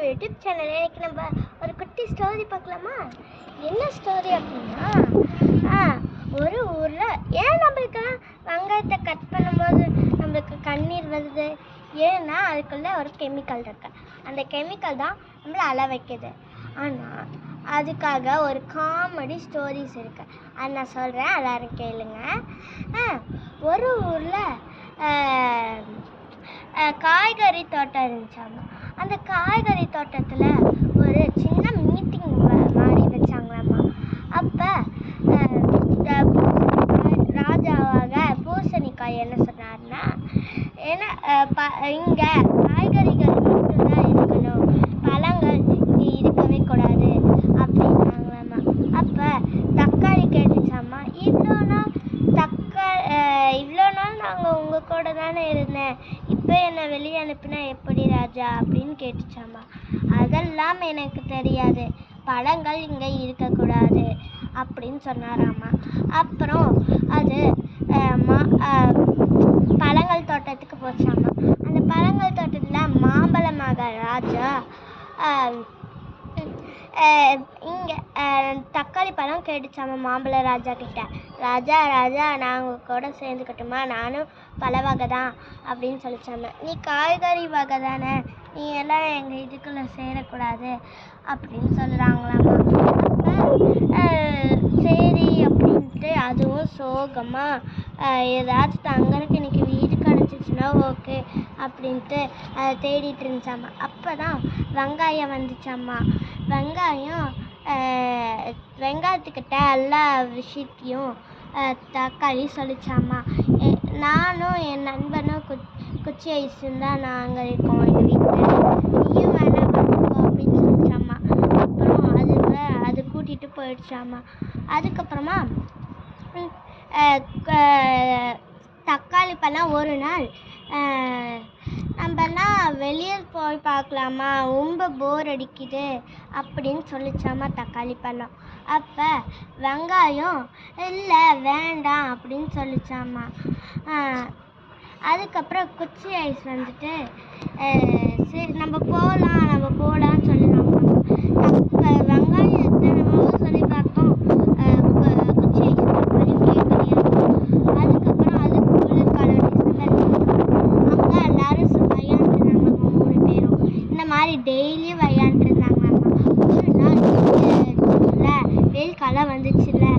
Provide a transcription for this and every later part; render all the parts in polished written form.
YouTube channel. இன்னைக்கு நம்ம ஒரு குட்டி ஸ்டோரி பார்க்கலாமா? என்ன ஸ்டோரி அப்படின்னா, ஒரு ஊரில் ஏன் நம்மளுக்கு வெங்காயத்தை கட் பண்ணும்போது நம்மளுக்கு கண்ணீர் வருது? ஏன்னா அதுக்குள்ளே ஒரு கெமிக்கல் இருக்கு. அந்த கெமிக்கல் தான் நம்மளை அழ வைக்குது. ஆனால் அதுக்காக ஒரு காமெடி ஸ்டோரிஸ் இருக்குது. அது நான் சொல்கிறேன், எல்லாரும் கேளுங்க. ஒரு ஊரில் காய்கறி தோட்டம் இருந்துச்சாமா. அந்த காய்கறி தோட்டத்தில் ஒரு சின்ன மீட்டிங் மாதிரி வச்சாங்களாம்மா. அப்போ ராஜாவாக பூசணிக்காய் என்ன சொன்னார்னா, ஏன்னா இங்கே காய்கறிகள் மட்டும்தான் இருக்கணும், பழங்கள் இங்கே இருக்கவே கூடாது அப்படின்னாங்களாம்மா. அப்போ தக்காளி கேட்டுச்சாம்மா, இவ்வளோ நாள் நாங்கள் உங்கள் கூட தானே இருந்தேன், இப்போ என்னை வெளியே அனுப்பினா எப்படி ராஜா அப்படின்னு கேட்டுச்சாம்மா. அதெல்லாம் எனக்கு தெரியாது, பழங்கள் இங்கே இருக்கக்கூடாது அப்படின்னு சொன்னாராம்மா. அப்புறம் அது பழங்கள் தோட்டத்துக்கு போச்சாம்மா. அந்த பழங்கள் தோட்டத்தில் மாம்பழ மகாராஜா இங்கே தக்காளி பழம் கேட்டுச்சாம்மா மாம்பழ ராஜா கிட்ட. ராஜா நான் உங்கள் கூட சேர்ந்துக்கட்டுமா, நானும் பழ வகை தான் அப்படின்னு சொல்லிச்சாம்மா. நீ காய்கறி வகை தானே, நீ எல்லாம் எங்கள் இதுக்குள்ளே சேரக்கூடாது அப்படின்னு சொல்கிறாங்களாம்மா. அப்போ சரி அப்படின்ட்டு அதுவும் சோகமாக ஏதாச்சும் தங்களுக்கு இன்னைக்கு வீடு கிடச்சிச்சின்னா ஓகே அப்படின்ட்டு அதை தேடிட்டு இருந்துச்சாம்மா. அப்போ தான் வெங்காயம் வந்துச்சாம்மா. வெங்காயத்துக்கிட்ட எல்லா விஷயத்தையும் தக்காளி சொல்லிச்சாம்மா. நானும் என் நண்பனும் குச்சி ஐஸும் தான் நாங்கள் இருக்கோம் எங்கள் வீட்டில், நீயும் வேணா பார்த்துக்கோ அப்படின்னு சொல்லிச்சாம்மா. அப்புறம் அது கூட்டிகிட்டு போயிடுச்சாம்மா. அதுக்கப்புறமா தக்காளி பழம் ஒரு நாள் நம்மலாம் வெளியே போய் பார்க்கலாமா, ரொம்ப போர் அடிக்குது அப்படின்னு சொல்லிச்சாம்மா தக்காளி பழம். அப்போ வெங்காயம் இல்லை வேண்டாம் அப்படின்னு சொல்லிச்சாம்மா. அதுக்கப்புறம் குச்சி ஐஸ் வந்துட்டு சரி நம்ம போகலான்னு சொல்லிடுவாங்க. வெங்காயம் எத்தனைவோ சொல்லி பார்த்தோம், குச்சி ஐஸ் கேட்கலையா. அதுக்கப்புறம் அதுக்கு குளிர்காலம் அவங்க எல்லாரும் விளையாண்டுருந்தாங்க. 3 பேரும் இந்த மாதிரி டெய்லியும் விளையாண்டுருந்தாங்க. ஒரு நாள் வெயில் காலம் வந்துச்சாம்மா.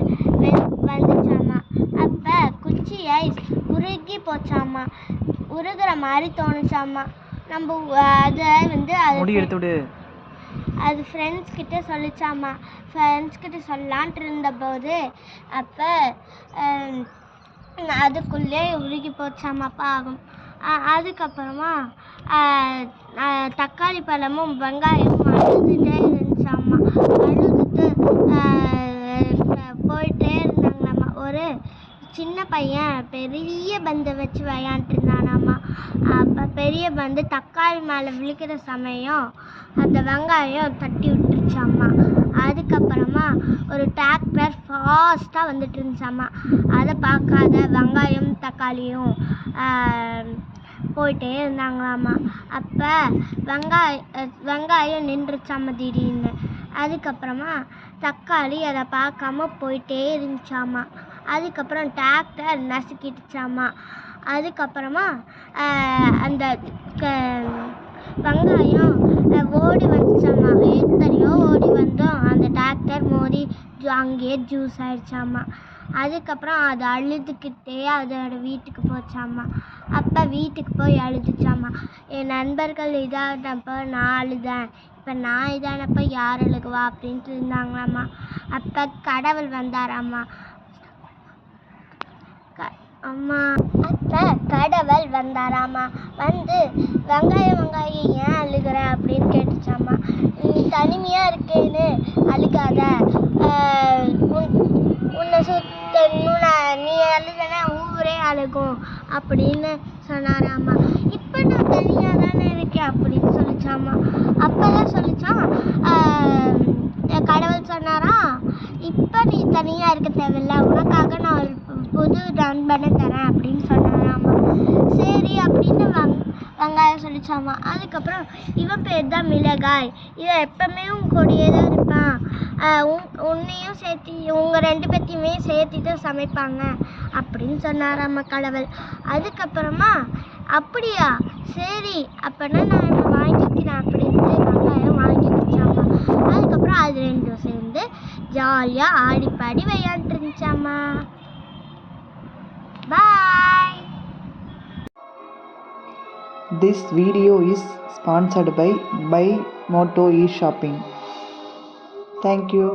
அப்போ குச்சி ஐஸ் உருகி போச்சாம்மா. உருகிற மாதிரி தோணுச்சாம்மா. நம்ம அதை அது ஃப்ரெண்ட்ஸ் கிட்ட சொல்லிச்சாம்மா. ஃப்ரெண்ட்ஸ் கிட்ட சொல்லலான்ட்டு இருந்தபோது அப்போ அதுக்குள்ளே உருகி போச்சாம்மா பாவம். அதுக்கப்புறமா தக்காளி பழமும் வெங்காயமும் அழுதுகிட்டே இருந்துச்சாம்மா. அழுதுட்டு போயிட்டே இருந்தாங்களாம்மா. ஒரு சின்ன பையன் பெரிய பந்தை வச்சு விளையாண்டுருந்தானாம்மா. அப்போ பெரிய பந்து தக்காளி மேலே விழுக்கிற சமயம் அந்த வெங்காயம் தட்டி விட்டுருச்சாம்மா. அதுக்கப்புறமா ஒரு டிராக்டர் ஃபாஸ்ட்டாக வந்துட்டு இருந்துச்சாம்மா. அதை பார்க்காத வெங்காயம் தக்காளியும் போயிட்டே இருந்தாங்களாம்மா. அப்போ வெங்காயம் நின்றுச்சாம்மா திடீர்னு. அதுக்கப்புறமா தக்காளி அதை பார்க்காம போயிட்டே இருந்துச்சாம்மா. அதுக்கப்புறம் டிராக்டர் நசுக்கிட்டுச்சாம்மா. அதுக்கப்புறமா அந்த வெங்காயம் ஓடி வந்துச்சாம்மா. எத்தனையோ ஓடி வந்தோம் அந்த டிராக்டர் மோதி அங்கேயே ஜூஸ் ஆயிடுச்சாம்மா. அதுக்கப்புறம் அது அழுதுகிட்டே அதோட வீட்டுக்கு போச்சாம்மா. அப்போ வீட்டுக்கு போய் அழுதுச்சாம்மா. என் நண்பர்கள் இதானப்போ நான் அழுதேன், இப்போ நான் இதானப்போ யார் அழுகுவா அப்படின்ட்டு இருந்தாங்களாம்மா. அப்போ கடவுள் வந்தாராம்மா. கடவுள் வந்தாராம்மா. வந்து வெங்காயம் ஏன் அழுகிற அப்படின்னு கேட்டுச்சாம்மா. நீ தனிமையாக இருக்கேன்னு அழுகாத, உன்னை நீ அழுதனா ஊரே அழுகும் அப்படின்னு சொன்னாராம்மா. இப்போ நான் தனியாக தானே இருக்கேன் அப்படின்னு சொல்லிச்சாம்மா. அப்போதான் சொல்லிச்சான் கடவுள் சொன்னாரா, இப்போ நீ தனியாக இருக்க தேவையில்லை, உனக்காக நான் ஒரு புது நண்பனை தரேன் அப்படின்னு சொன்னாராம்மா. சரி அப்படின்னு வெங்காயம் சொல்லிச்சாமா. அதுக்கப்புறம் இவன் பேர் தான் மிளகாய், இவன் எப்பவுமே உன் கூடயே தான் இருப்பான், உன்னையும் சேர்த்து உங்கள் 2 பேர்த்தையுமே சேர்த்து தான் சமைப்பாங்க அப்படின்னு சொன்னாராம்மா கடவுள். அதுக்கப்புறமா அப்படியா, சரி அப்போனா நான் வாங்கிக்கிறேன் அப்படின்ட்டு வெங்காயம் வாங்கி வச்சாமா. அதுக்கப்புறம் அது 2 சேர்ந்து ஜாலியாக ஆடி பாடி விளையாண்டு இருந்துச்சாமா. பாய். This video is sponsored by Moto eShopping. Thank you.